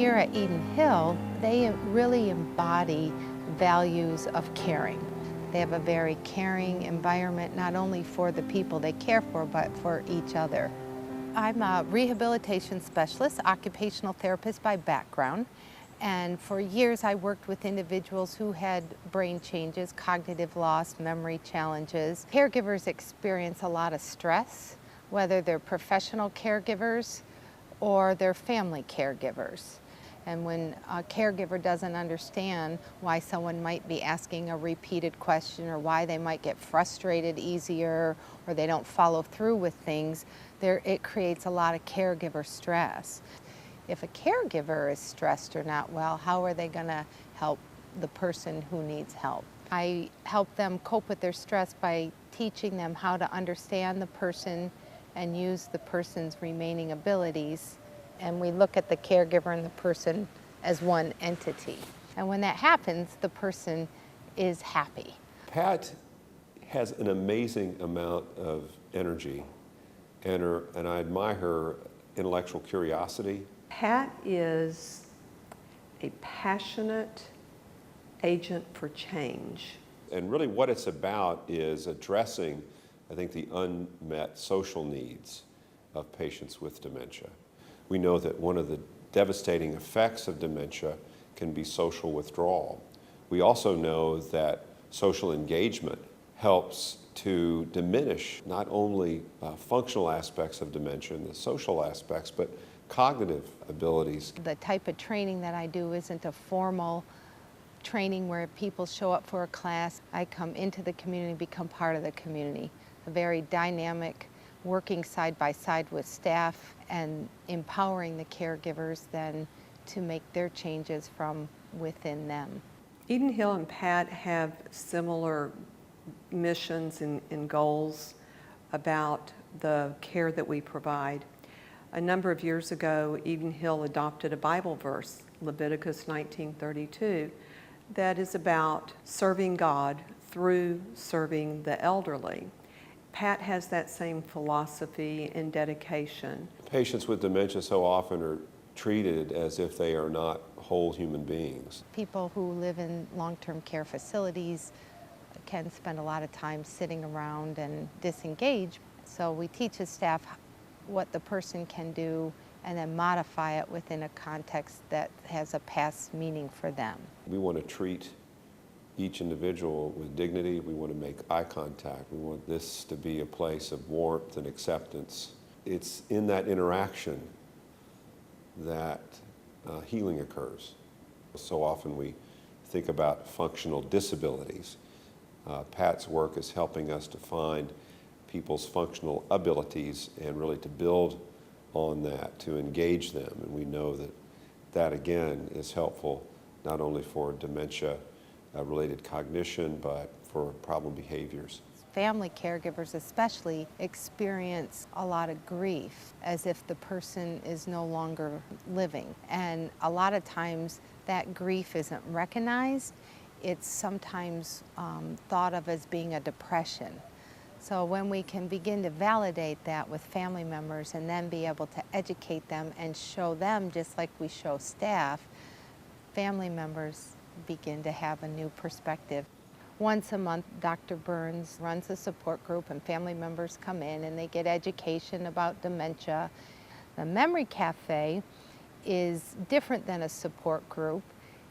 Here at EdenHill, they really embody values of caring. They have a very caring environment, not only for the people they care for, but for each other. I'm a rehabilitation specialist, occupational therapist by background, and for years I worked with individuals who had brain changes, cognitive loss, memory challenges. Caregivers experience a lot of stress, whether they're professional caregivers or they're family caregivers. And when a caregiver doesn't understand why someone might be asking a repeated question or why they might get frustrated easier or they don't follow through with things, it creates a lot of caregiver stress. If a caregiver is stressed or not well, how are they going to help the person who needs help? I help them cope with their stress by teaching them how to understand the person and use the person's remaining abilities. And we look at the caregiver and the person as one entity. And when that happens, the person is happy. Pat has an amazing amount of energy, and I admire her intellectual curiosity. Pat is a passionate agent for change. And really what it's about is addressing, I think, the unmet social needs of patients with dementia. We know that one of the devastating effects of dementia can be social withdrawal. We also know that social engagement helps to diminish not only functional aspects of dementia and the social aspects, but cognitive abilities. The type of training that I do isn't a formal training where people show up for a class. I come into the community, become part of the community. A very dynamic, working side by side with staff and empowering the caregivers then to make their changes from within them. EdenHill and Pat have similar missions and goals about the care that we provide. A number of years ago, EdenHill adopted a Bible verse, Leviticus 19:32, that is about serving God through serving the elderly. Pat has that same philosophy and dedication. Patients with dementia so often are treated as if they are not whole human beings. People who live in long-term care facilities can spend a lot of time sitting around and disengage. So we teach the staff what the person can do and then modify it within a context that has a past meaning for them. We want to treat each individual with dignity. We want to make eye contact. We want this to be a place of warmth and acceptance. It's in that interaction that healing occurs. So often we think about functional disabilities. Pat's work is helping us to find people's functional abilities and really to build on that, to engage them. And we know that that again is helpful not only for dementia related cognition, but for problem behaviors. Family caregivers especially experience a lot of grief as if the person is no longer living. And a lot of times that grief isn't recognized. It's sometimes thought of as being a depression. So when we can begin to validate that with family members and then be able to educate them and show them, just like we show staff, family members begin to have a new perspective. Once a month, Dr. Burns runs a support group and family members come in and they get education about dementia. The Memory Cafe is different than a support group.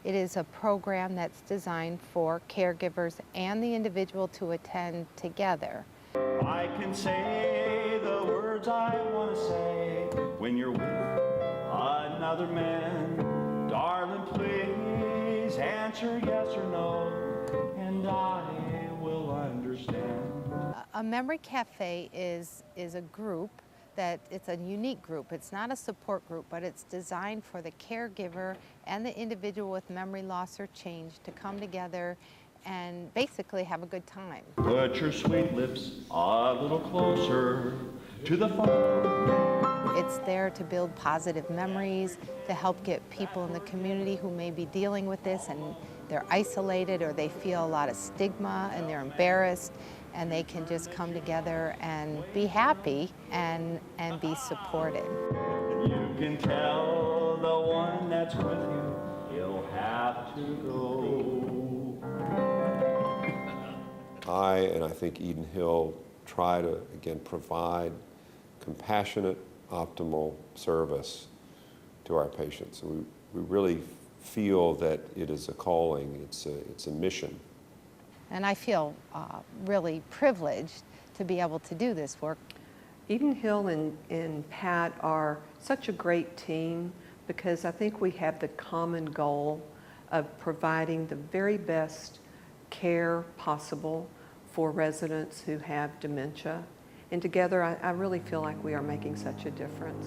It is a program that's designed for caregivers and the individual to attend together. I can say the words I want to say when you're with another man. Darling, please answer yes or no, and I will understand. A Memory Cafe is a group it's a unique group. It's not a support group, but it's designed for the caregiver and the individual with memory loss or change to come together and basically have a good time. Put your sweet lips a little closer to the phone. It's there to build positive memories, to help get people in the community who may be dealing with this and they're isolated or they feel a lot of stigma and they're embarrassed, and they can just come together and be happy and be supported. You can tell the one that that's with you, he'll have to go. I think EdenHill try to, again, provide compassionate, optimal service to our patients. We really feel that it is a calling, it's a mission. And I feel really privileged to be able to do this work. EdenHill and Pat are such a great team because I think we have the common goal of providing the very best care possible for residents who have dementia. And together, I really feel like we are making such a difference.